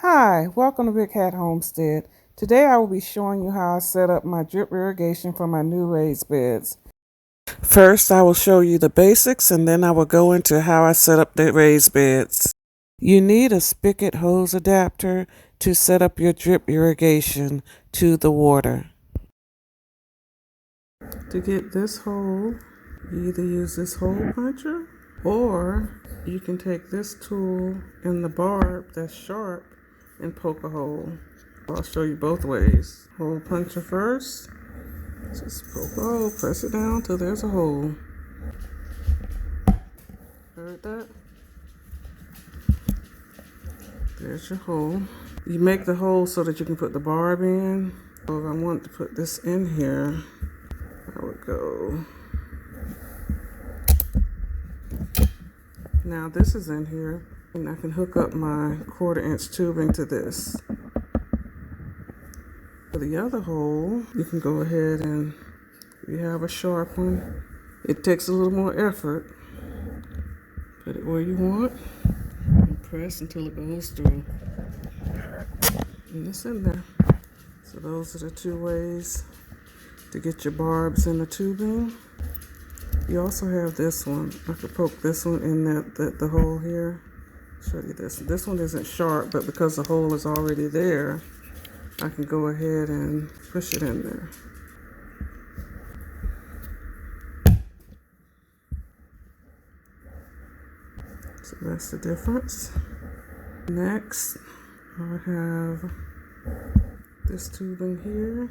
Hi, welcome to Big Hat Homestead. Today I will be showing you how I set up my drip irrigation for my new raised beds. First I will show you the basics and then I will go into how I set up the raised beds. You need a spigot hose adapter to set up your drip irrigation to the water. To get this hole, you either use this hole puncher or you can take this tool and the barb that's sharp and poke a hole. I'll show you both ways. Hole puncher first. Just poke a hole, press it down till there's a hole. Heard that? There's your hole. You make the hole so that you can put the barb in. So if I want to put this in here, I would go. Now this is in here, and I can hook up my 1/4" tubing to this. For the other hole, you can go ahead and, if you have a sharp one, it takes a little more effort. Put it where you want and press until it goes through. And it's in there. So those are the two ways to get your barbs in the tubing. You also have this one. I could poke this one in the hole here. Show you this. This one isn't sharp, but because the hole is already there, I can go ahead and push it in there. So that's the difference. Next, I have this tubing here.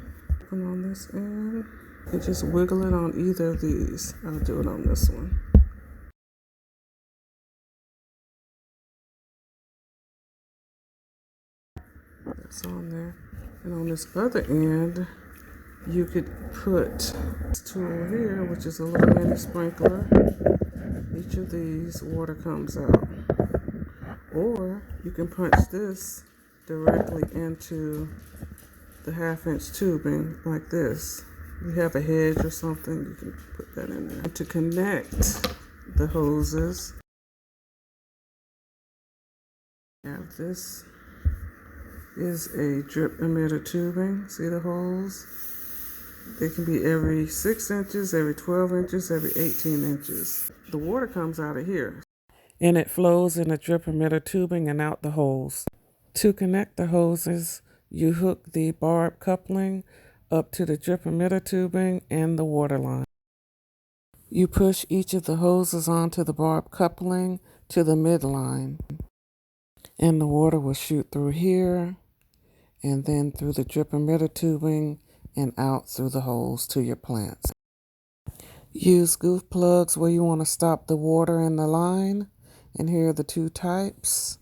Put on this end. And just wiggle it on either of these. I'll do it on this one. That's on there. And on this other end, you could put this tool here, which is a little mini sprinkler. Each of these, water comes out. Or you can punch this directly into the 1/2" tubing like this. If you have a hedge or something, you can put that in there. To connect the hoses, this is a drip emitter tubing. See the holes? They can be every 6 inches, every 12 inches, every 18 inches. The water comes out of here. And it flows in a drip emitter tubing and out the holes. To connect the hoses, you hook the barb coupling up to the drip emitter tubing and the water line. You push each of the hoses onto the barb coupling to the midline. And the water will shoot through here and then through the drip emitter tubing and out through the holes to your plants. Use goof plugs where you want to stop the water in the line. And here are the two types.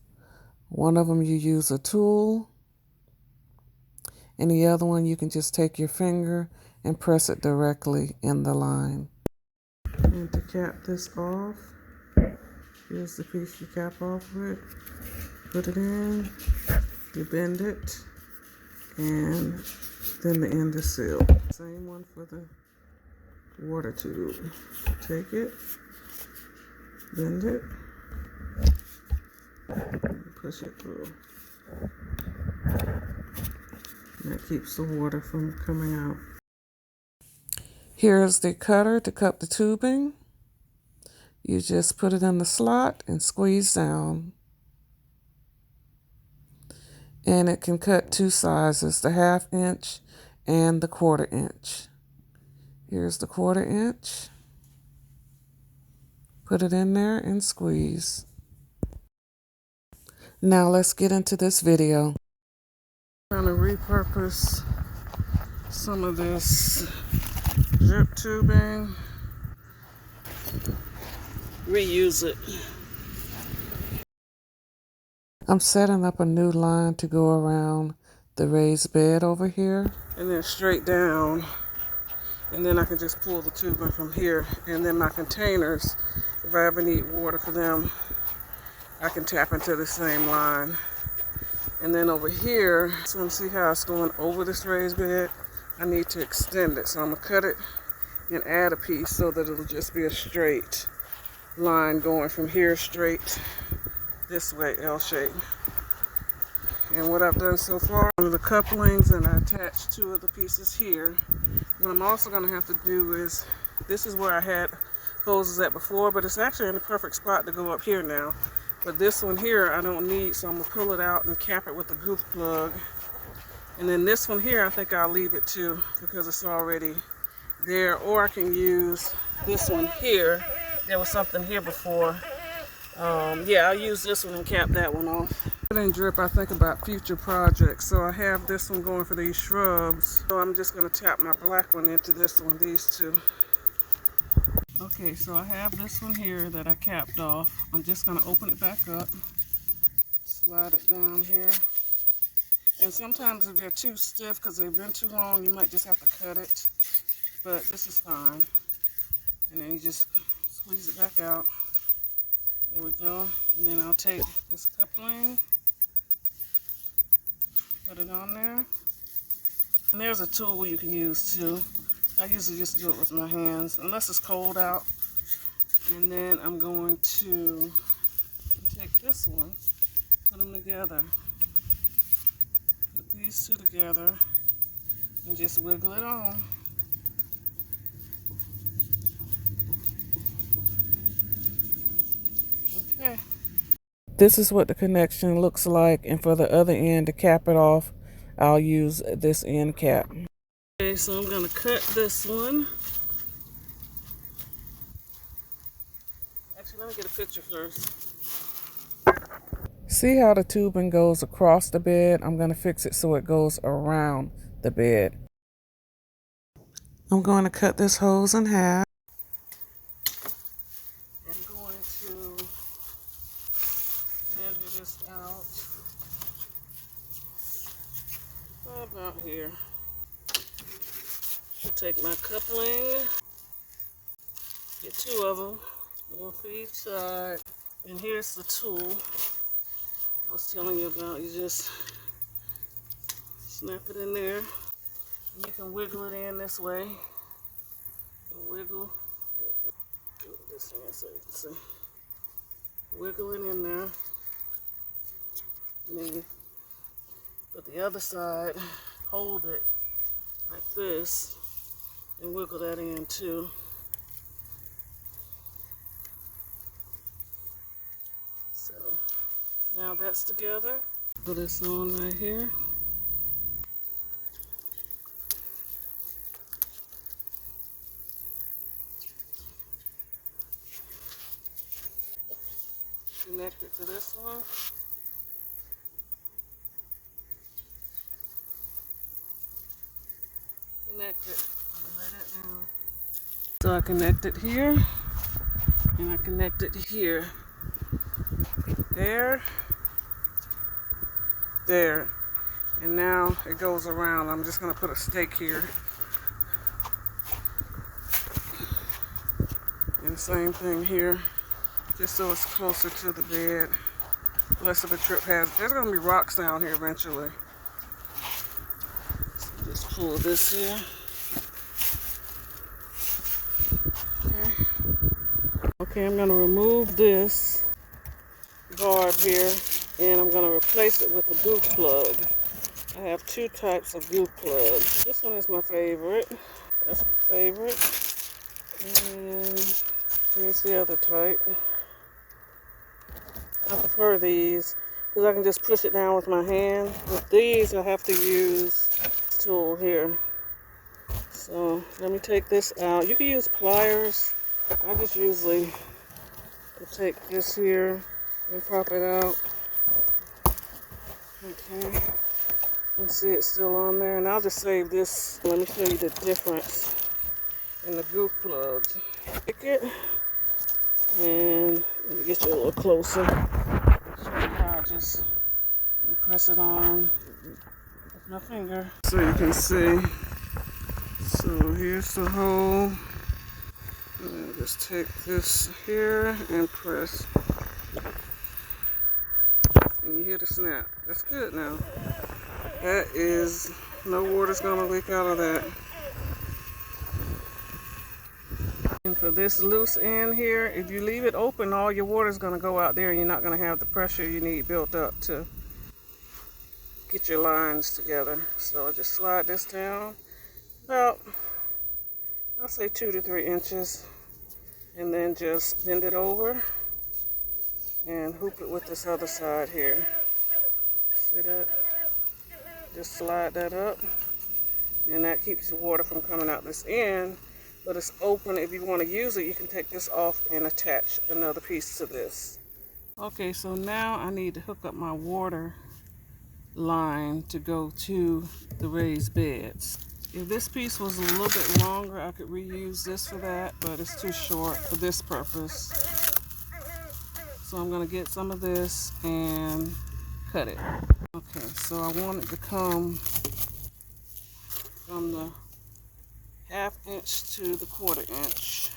One of them you use a tool, and the other one you can just take your finger and press it directly in the line. And to cap this off, here's the piece you cap off with. Put it in, you bend it, and then the end is sealed. Same one for the water tube. Take it, bend it, and push it through. And that keeps the water from coming out. Here's the cutter to cut the tubing. You just put it in the slot and squeeze down. And it can cut two sizes, the 1/2" and the 1/4". Here's the 1/4". Put it in there and squeeze. Now let's get into this video. I'm trying to repurpose some of this drip tubing. Reuse it. I'm setting up a new line to go around the raised bed over here. And then straight down. And then I can just pull the tubing from here. And then my containers, if I ever need water for them, I can tap into the same line. And then over here, so you see how it's going over this raised bed? I need to extend it. So I'm going to cut it and add a piece so that it'll just be a straight line going from here straight this way, L shape. And what I've done so far, one of the couplings, and I attached two of the pieces here. What I'm also going to have to do is, this is where I had hoses at before, but it's actually in the perfect spot to go up here now. But this one here I don't need, so I'm going to pull it out and cap it with a goof plug. And then this one here, I think I'll leave it too, because it's already there. Or I can use this one here. There was something here before. Yeah, I'll use this one and cap that one off. In drip, I think about future projects. So I have this one going for these shrubs. So I'm just going to tap my black one into this one, these two. Okay, so I have this one here that I capped off. I'm just going to open it back up, slide it down here. And sometimes if they're too stiff because they've been too long, you might just have to cut it. But this is fine. And then you just squeeze it back out. There we go. And then I'll take this coupling, put it on there. And there's a tool you can use too. I usually just do it with my hands, unless it's cold out. And then I'm going to take this one, put them together. Put these two together and just wiggle it on. Okay. This is what the connection looks like, and for the other end to cap it off, I'll use this end cap. Okay, so I'm going to cut this one. Actually, let me get a picture first. See how the tubing goes across the bed? I'm going to fix it so it goes around the bed. I'm going to cut this hose in half. I'm going to measure this out about here. I'll take my coupling, get two of them, one for each side. And here's the tool I was telling you about. You just snap it in there. You can wiggle it in this way. And wiggle. Do it this way so you can see. Wiggle it in there. And then you put the other side, hold it like this, and wiggle that in too. So now that's together. Put this on right here. Connect it to this one. Connect it and let it down. So I connect it here, and I connect it here. There, there, and now it goes around. I'm just going to put a stake here. And same thing here, just so it's closer to the bed. Less of a trip hazard. There's going to be rocks down here eventually. So just pull this here. Okay, I'm going to remove this barb here, and I'm going to replace it with a goof plug. I have two types of goof plugs. This one is my favorite. That's my favorite. And here's the other type. I prefer these because I can just push it down with my hand. With these, I have to use this tool here. So let me take this out. You can use pliers. I just usually take this here and pop it out. Okay. You see it's still on there. And I'll just save this. Let me show you the difference in the goof plugs. Pick it. And let me get you a little closer. Show you how I just press it on with my finger. So you can see. So here's the hole. And just take this here and press. And you hear the snap. That's good now. That is, no water's gonna leak out of that. And for this loose end here, if you leave it open, all your water's gonna go out there and you're not gonna have the pressure you need built up to get your lines together. So I just slide this down about, I'll say 2 to 3 inches, and then just bend it over and hoop it with this other side here. See that? Just slide that up, and that keeps the water from coming out this end, but it's open. If you want to use it, you can take this off and attach another piece to this. Okay, so now I need to hook up my water line to go to the raised beds. If this piece was a little bit longer, I could reuse this for that, but it's too short for this purpose. So I'm gonna get some of this and cut it. Okay, so I want it to come from the 1/2 inch to the 1/4 inch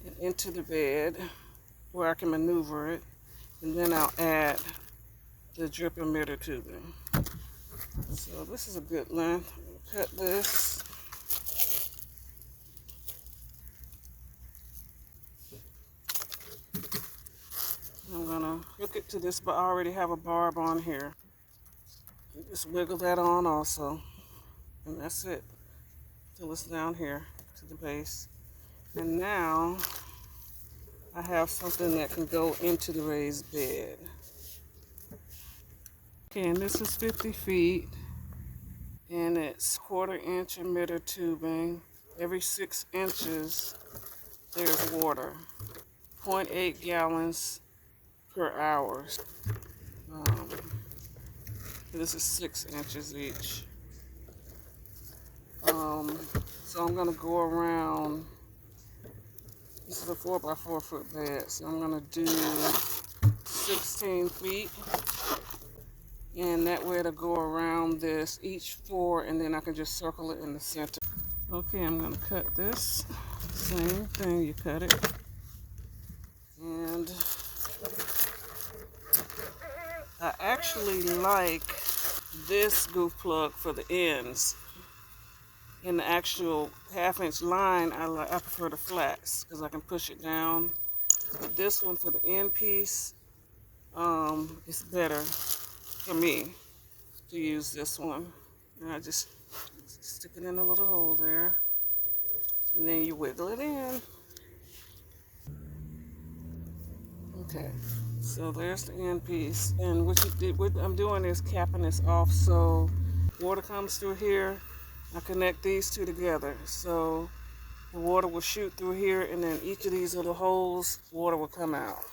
and into the bed where I can maneuver it, and then I'll add the drip emitter tubing. So this is a good length. I'm gonna cut this. I'm gonna hook it to this, but I already have a barb on here. You just wiggle that on also, and that's it till it's down here to the base. And now I have something that can go into the raised bed. Okay, and this is 50 feet, and it's 1/4 inch emitter tubing. Every 6 inches there's water, 0.8 gallons per hour. This is 6 inches each. So I'm gonna go around. This is a 4x4 foot bed, so I'm gonna do 16 feet, and that way to go around this each 4, and then I can just circle it in the center. Okay, I'm gonna cut this. Same thing, you cut it, and I actually like this goof plug for the ends. In the actual 1/2 inch line, I prefer the flats because I can push it down. But this one for the end piece, it's better for me to use this one. And I just stick it in a little hole there, and then you wiggle it in. Okay, so there's the end piece, and what I'm doing is capping this off so water comes through here. I connect these two together, so the water will shoot through here, and then each of these little holes, water will come out.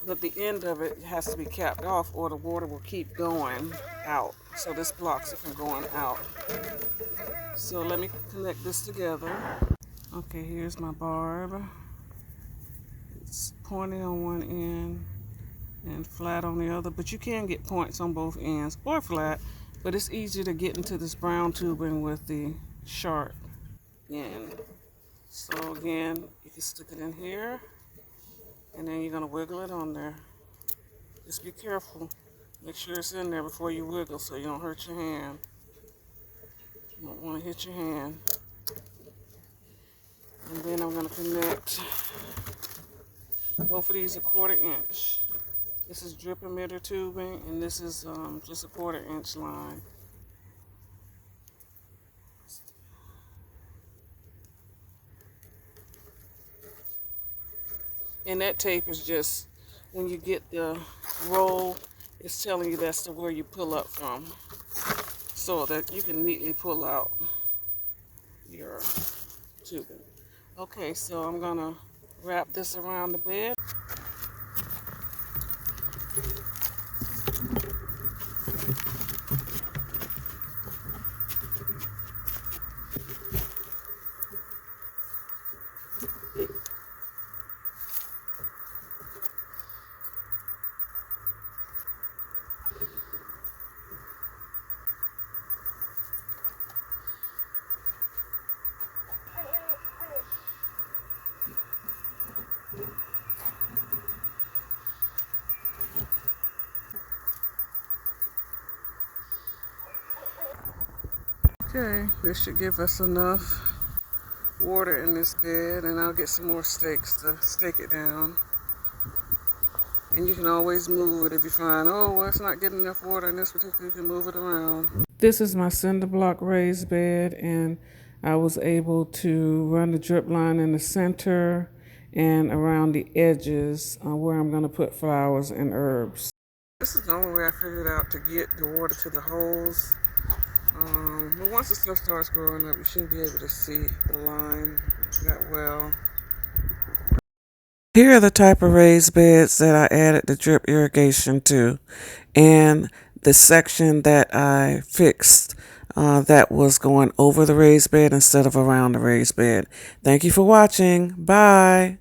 But the end of it has to be capped off, or the water will keep going out. So this blocks it from going out. So let me connect this together. Okay, here's my barb. It's pointy on one end and flat on the other, but you can get points on both ends or flat, but it's easier to get into this brown tubing with the sharp end. So again, you can stick it in here, and then you're gonna wiggle it on there. Just be careful. Make sure it's in there before you wiggle so you don't hurt your hand. You don't want to hit your hand. And then I'm gonna connect both of these 1/4 inch. This is drip emitter tubing, and this is just a 1/4 inch line. And that tape is just, when you get the roll, it's telling you that's where you pull up from, so that you can neatly pull out your tubing. Okay, so I'm gonna wrap this around the bed. Okay, this should give us enough water in this bed, and I'll get some more stakes to stake it down. And you can always move it if you find, oh, well, it's not getting enough water in this particular, you can move it around. This is my cinder block raised bed, and I was able to run the drip line in the center and around the edges where I'm going to put flowers and herbs. This is the only way I figured out to get the water to the holes. But once the stuff starts growing up, you shouldn't be able to see the line that well. Here are the type of raised beds that I added the drip irrigation to, and the section that I fixed that was going over the raised bed instead of around the raised bed. Thank you for watching. Bye.